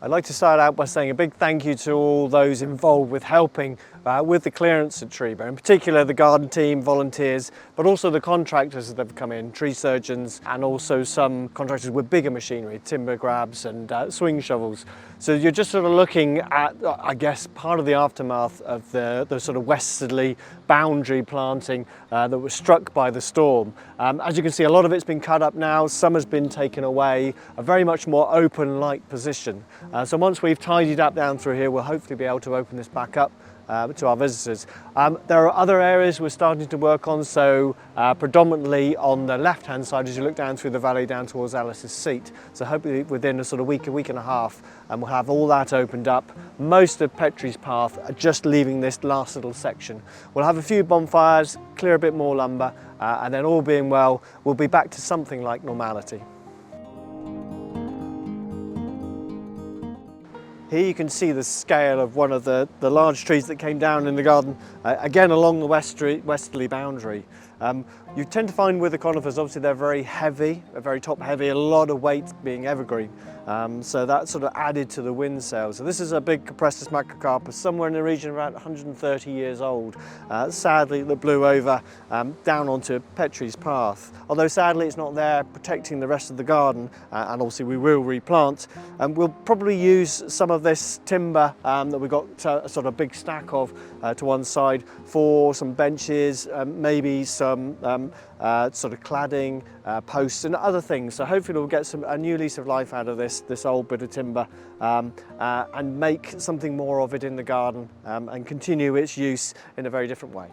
I'd like to start out by saying a big thank you to all those involved with helping with the clearance at Treba, in particular the garden team, volunteers, but also the contractors that have come in, tree surgeons, and also some contractors with bigger machinery, timber grabs and swing shovels. So you're just sort of looking at, I guess, part of the aftermath of the sort of westerly boundary planting that was struck by the storm. As you can see, a lot of it's been cut up now, some has been taken away, a very much more open light position. So once we've tidied up down through here, we'll hopefully be able to open this back up to our visitors. There are other areas we're starting to work on, so predominantly on the left hand side as you look down through the valley down towards Alice's seat. So hopefully within a sort of week and a half, we'll have all that opened up. Most of Petrie's path are just leaving this last little section. We'll have a few bonfires, clear a bit more lumber, and then all being well, we'll be back to something like normality. Here you can see the scale of one of the large trees that came down in the garden, again along the westerly boundary. You tend to find with the conifers, obviously they're very heavy, they're very top heavy, a lot of weight being evergreen. So that sort of added to the wind sail. So this is a big Cupressus macrocarpus, somewhere in the region of about 130 years old. Sadly, that blew over down onto Petrie's path. Although sadly it's not there protecting the rest of the garden, and obviously we will replant. We'll probably use some of this timber that we've got a sort of big stack of to one side for some benches, maybe some sort of cladding, posts and other things. So hopefully we'll get a new lease of life out of this old bit of timber and make something more of it in the garden and continue its use in a very different way.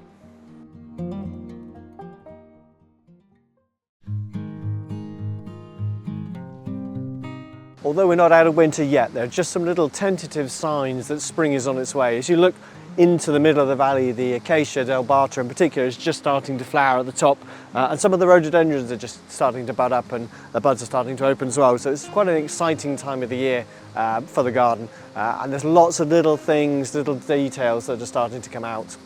Although we're not out of winter yet, there are just some little tentative signs that spring is on its way. As you look into the middle of the valley, the Acacia delbata in particular is just starting to flower at the top, and some of the rhododendrons are just starting to bud up and the buds are starting to open as well. So it's quite an exciting time of the year for the garden, and there's lots of little things, little details that are starting to come out.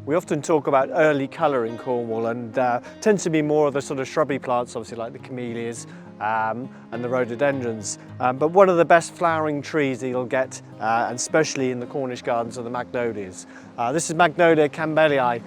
We often talk about early colour in Cornwall, and tends to be more of the sort of shrubby plants, obviously like the camellias and the rhododendrons. But one of the best flowering trees that you'll get, and especially in the Cornish gardens, are the magnolias. This is Magnolia campbellii,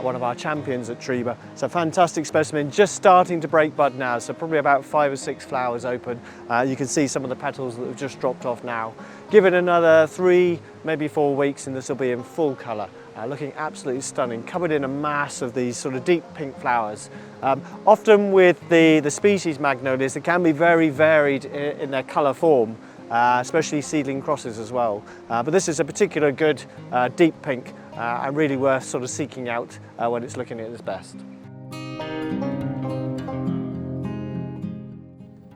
one of our champions at Treba. It's a fantastic specimen, just starting to break bud now, so probably about 5 or 6 flowers open. You can see some of the petals that have just dropped off now. Give it another 3, maybe 4 weeks and this will be in full colour. Looking absolutely stunning, covered in a mass of these sort of deep pink flowers. Often with the species magnolias, they can be very varied in their colour form, especially seedling crosses as well. But this is a particular good deep pink and really worth sort of seeking out when it's looking at its best.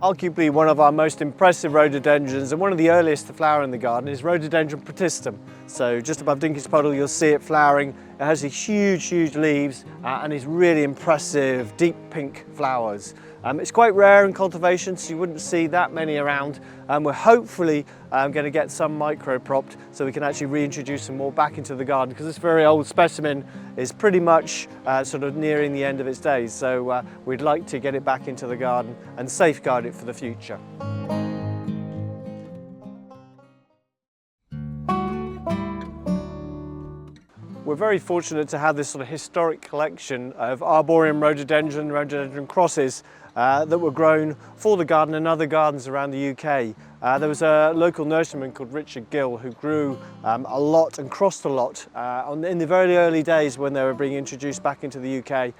Arguably one of our most impressive rhododendrons and one of the earliest to flower in the garden is Rhododendron protistum. So just above Dinky's Puddle you'll see it flowering. It has these huge leaves and these really impressive deep pink flowers. It's quite rare in cultivation, so you wouldn't see that many around. We're hopefully going to get some micro-propped so we can actually reintroduce some more back into the garden, because this very old specimen is pretty much sort of nearing the end of its days. So we'd like to get it back into the garden and safeguard it for the future. We're very fortunate to have this sort of historic collection of arboreal rhododendron crosses that were grown for the garden and other gardens around the UK. There was a local nurseryman called Richard Gill who grew a lot and crossed a lot in the very early days when they were being introduced back into the UK.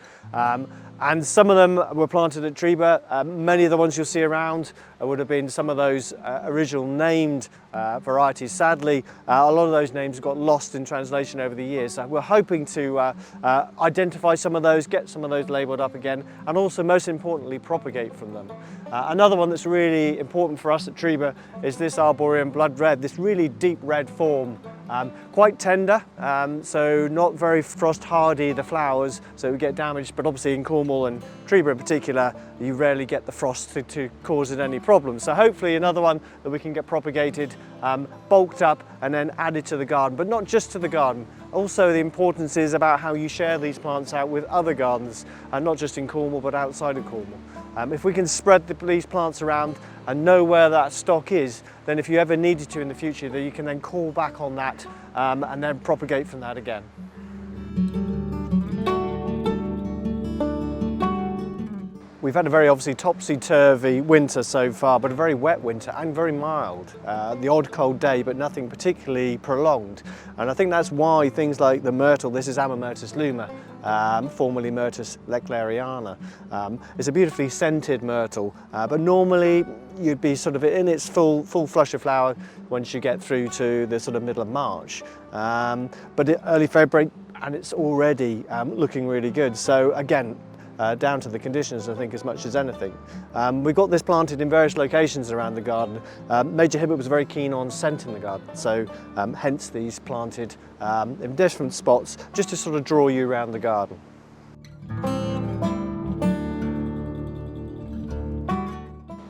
And some of them were planted at Treba. Many of the ones you'll see around would have been some of those original named varieties. Sadly, a lot of those names got lost in translation over the years. So we're hoping to identify some of those, get some of those labelled up again, and also most importantly propagate from them. Another one that's really important for us at Treba is this Arboreum Blood Red, this really deep red form. Quite tender, so not very frost hardy, the flowers, so we get damaged, but obviously in Cornwall and Treba in particular, you rarely get the frost to cause it any problems. So hopefully another one that we can get propagated, bulked up and then added to the garden, but not just to the garden. Also, the importance is about how you share these plants out with other gardens, and not just in Cornwall but outside of Cornwall. If we can spread these plants around and know where that stock is, then if you ever needed to in the future, then you can then call back on that and then propagate from that again. We've had a very obviously topsy-turvy winter so far, but a very wet winter and very mild. The odd cold day, but nothing particularly prolonged. And I think that's why things like the myrtle, this is Amomyrtus luma, formerly Myrtus leclerariana. It's a beautifully scented myrtle, but normally you'd be sort of in its full flush of flower once you get through to the sort of middle of March. But early February, and it's already looking really good. So again, down to the conditions, I think, as much as anything. We've got this planted in various locations around the garden. Major Hibbert was very keen on scent in the garden, so hence these planted in different spots, just to sort of draw you around the garden.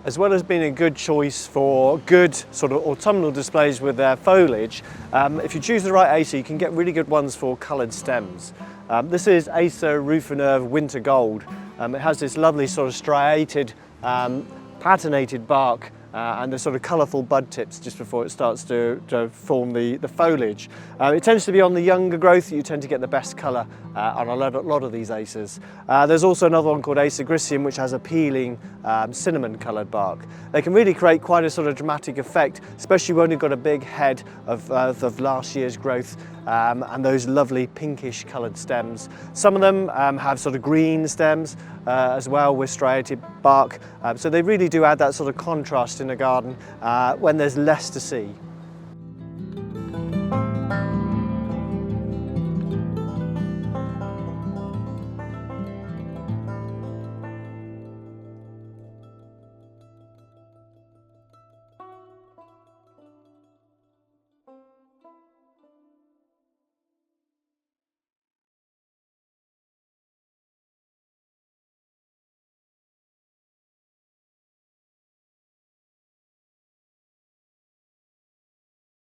As well as being a good choice for good sort of autumnal displays with their foliage, if you choose the right Acer, you can get really good ones for coloured stems. This is Acer Rufinerve Winter Gold. It has this lovely sort of striated, patinated bark and the sort of colourful bud tips just before it starts to form the foliage. It tends to be on the younger growth that you tend to get the best colour on a lot of these Acers. There's also another one called Acer Griseum, which has a peeling cinnamon coloured bark. They can really create quite a sort of dramatic effect, especially when you've got a big head of last year's growth and those lovely pinkish coloured stems. Some of them have sort of green stems as well with striated bark, so they really do add that sort of contrast in a garden when there's less to see.